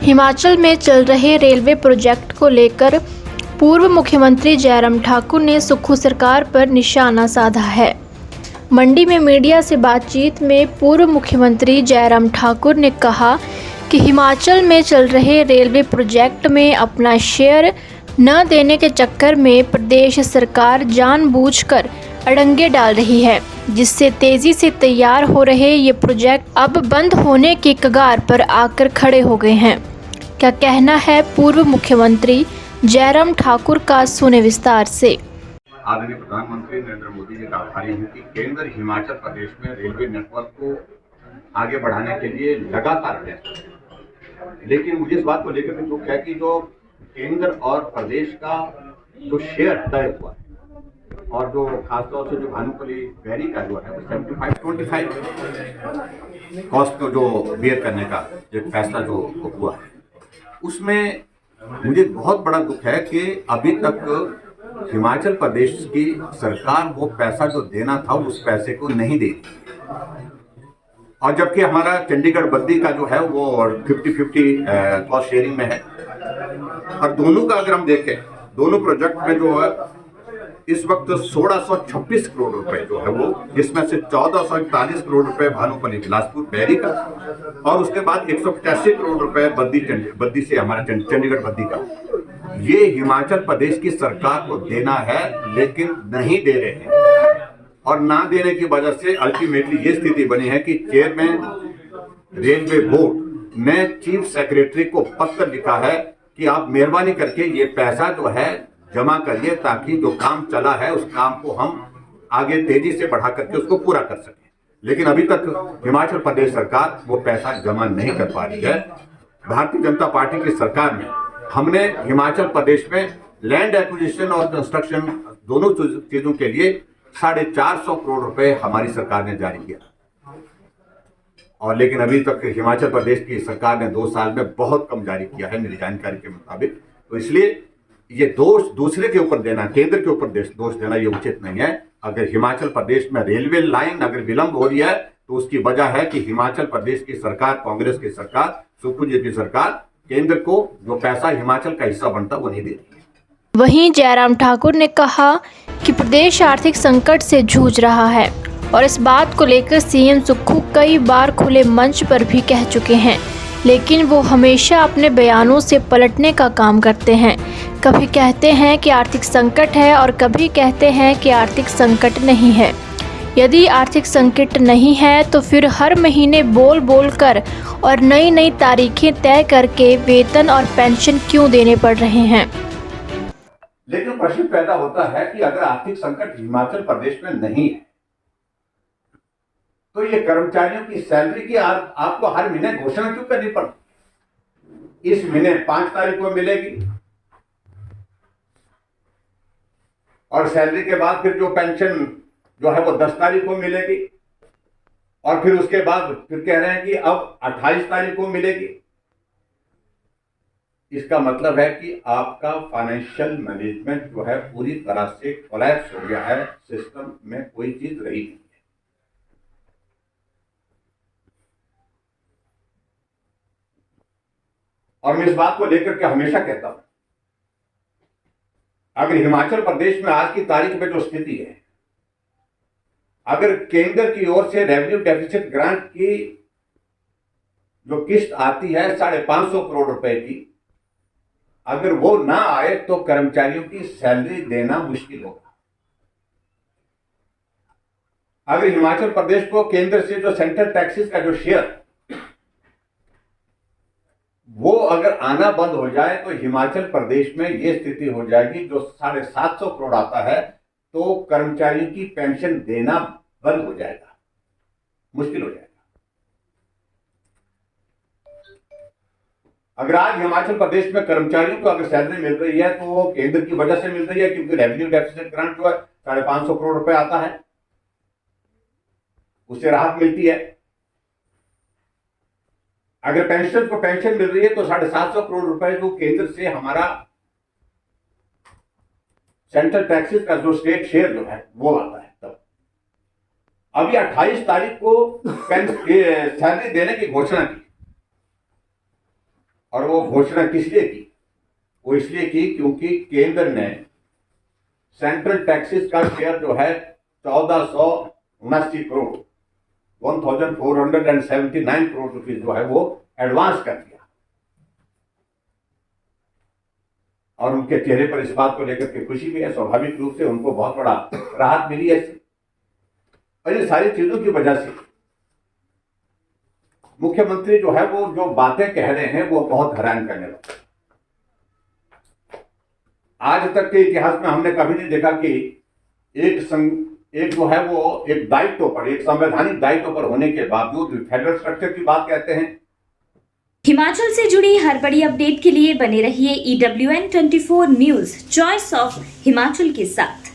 हिमाचल में चल रहे रेलवे प्रोजेक्ट को लेकर पूर्व मुख्यमंत्री जयराम ठाकुर ने सुक्खू सरकार पर निशाना साधा है। मंडी में मीडिया से बातचीत में पूर्व मुख्यमंत्री जयराम ठाकुर ने कहा कि हिमाचल में चल रहे रेलवे प्रोजेक्ट में अपना शेयर न देने के चक्कर में प्रदेश सरकार जानबूझकर अड़ंगे डाल रही है, जिससे तेजी से तैयार हो रहे ये प्रोजेक्ट अब बंद होने की कगार पर आकर खड़े हो गए हैं। क्या कहना है पूर्व मुख्यमंत्री जयराम ठाकुर का, सुने विस्तार से। आदरणीय प्रधानमंत्री नरेंद्र मोदी जी का आभारी हूँ कि केंद्र हिमाचल प्रदेश में रेलवे नेटवर्क को आगे बढ़ाने के लिए लगातार प्रयास कर रहे हैं। लेकिन मुझे इस बात को लेकर भी दुख है कि जो केंद्र और प्रदेश का जो शेयर तय हुआ है और जो खासतौर से जो भानुपली बैरी का जो है वो 75-25 कॉस्ट को जो बेयर करने का एक फैसला जो हुआ है, उसमें मुझे बहुत बड़ा दुख है कि अभी तक हिमाचल प्रदेश की सरकार वो पैसा जो देना था उस पैसे को नहीं दे रही। और जबकि हमारा चंडीगढ़ बद्दी का जो है वो 50-50 कॉस्ट शेयरिंग में है। और दोनों का अगर हम देखें, दोनों प्रोजेक्ट में जो है इस वक्त 1626 करोड़ रुपए जो है वो, जिसमें से 1441 करोड़ रुपए भानुपली बिलासपुर बैरी का और उसके बाद 185 करोड़ रुपए बद्दी से हमारा चंडीगढ़ बद्दी का, ये हिमाचल प्रदेश की सरकार को देना है, लेकिन नहीं दे रहे हैं। और ना देने की वजह से अल्टीमेटली ये स्थिति बनी है कि चेयरमैन रेलवे बोर्ड ने चीफ सेक्रेटरी को पत्र लिखा है कि आप मेहरबानी करके ये पैसा जो है जमा करिए, ताकि जो काम चला है उस काम को हम आगे तेजी से बढ़ा करके उसको पूरा कर सकें। लेकिन अभी तक हिमाचल प्रदेश सरकार वो पैसा जमा नहीं कर पा रही है। भारतीय जनता पार्टी की सरकार में हमने हिमाचल प्रदेश में लैंड एक्विजिशन और कंस्ट्रक्शन दोनों चीजों के लिए 450 करोड़ रुपए हमारी सरकार ने जारी किया, और लेकिन अभी तक हिमाचल प्रदेश की सरकार ने 2 साल में बहुत कम जारी किया है मेरी जानकारी के मुताबिक। तो इसलिए ये दोष दूसरे के ऊपर देना, केंद्र के ऊपर दोष देना ये उचित नहीं है। अगर हिमाचल प्रदेश में रेलवे लाइन अगर विलंब हो रही है तो उसकी वजह है कि हिमाचल प्रदेश की सरकार, कांग्रेस की सरकार, सुक्खू जी की सरकार, केंद्र को जो पैसा हिमाचल का हिस्सा बनता वो नहीं दे रही है। वहीं जयराम ठाकुर ने कहा कि प्रदेश आर्थिक संकट से जूझ रहा है और इस बात को लेकर सीएम सुक्खू कई बार खुले मंच पर भी कह चुके हैं, लेकिन वो हमेशा अपने बयानों से पलटने का काम करते हैं। कभी कहते हैं कि आर्थिक संकट है और कभी कहते हैं कि आर्थिक संकट नहीं है। यदि आर्थिक संकट नहीं है तो फिर हर महीने बोल बोल कर और नई नई तारीखें तय करके वेतन और पेंशन क्यों देने पड़ रहे हैं। लेकिन प्रश्न पैदा होता है कि अगर आर्थिक संकट हिमाचल प्रदेश में नहीं है तो ये कर्मचारियों की सैलरी की आपको हर महीने घोषणा क्यों करनी पड़ती? इस महीने 5 तारीख को मिलेगी और सैलरी के बाद फिर जो पेंशन जो है वो 10 तारीख को मिलेगी, और फिर उसके बाद फिर कह रहे हैं कि अब 28 तारीख को मिलेगी। इसका मतलब है कि आपका फाइनेंशियल मैनेजमेंट जो है पूरी तरह से कोलैप्स हो गया है, सिस्टम में कोई चीज रही नहीं है। और मैं इस बात को लेकर के हमेशा कहता हूं, अगर हिमाचल प्रदेश में आज की तारीख में जो स्थिति है, अगर केंद्र की ओर से रेवेन्यू डेफिसिट ग्रांट की जो किस्त आती है 550 करोड़ रुपए की, अगर वो ना आए तो कर्मचारियों की सैलरी देना मुश्किल होगा। अगर हिमाचल प्रदेश को केंद्र से जो सेंट्रल टैक्सेस का जो शेयर वो अगर आना बंद हो जाए तो हिमाचल प्रदेश में ये स्थिति हो जाएगी, जो 750 करोड़ आता है तो कर्मचारियों की पेंशन देना बंद हो जाएगा, मुश्किल हो जाएगा। अगर आज हिमाचल प्रदेश में कर्मचारियों को अगर सैलरी मिल रही है तो वो केंद्र की वजह से मिल रही है, क्योंकि रेवेन्यू डेफिसिट ग्रांट जो है 550 करोड़ रुपए आता है, उससे राहत मिलती है। अगर पेंशन को पेंशन मिल रही है तो 750 करोड़ रुपए जो केंद्र से हमारा सेंट्रल टैक्सेस का जो स्टेट शेयर जो है वो आता है। तब अभी 28 तारीख को सैलरी देने की घोषणा की, और वो घोषणा किस लिए की? वो इसलिए की क्योंकि केंद्र ने सेंट्रल टैक्सेस का शेयर जो है 1479 करोड़ 1479 करोड़ रुपीज जो है वो एडवांस कर दिया। और उनके चेहरे पर इस बात को लेकर के खुशी भी है, स्वाभाविक रूप से उनको बहुत बड़ा राहत मिली है। और ये सारी चीजों की वजह से मुख्यमंत्री जो है वो जो बातें कह रहे हैं वो बहुत हैरान करने वाली। आज तक के इतिहास में हमने कभी नहीं देखा कि एक जो है वो एक दायित्व पर, एक संवैधानिक दायित्व पर होने के बावजूद फेडरल स्ट्रक्चर की बात कहते हैं। हिमाचल से जुड़ी हर बड़ी अपडेट के लिए बने रहिए EWN24 news choice of Himachal के साथ।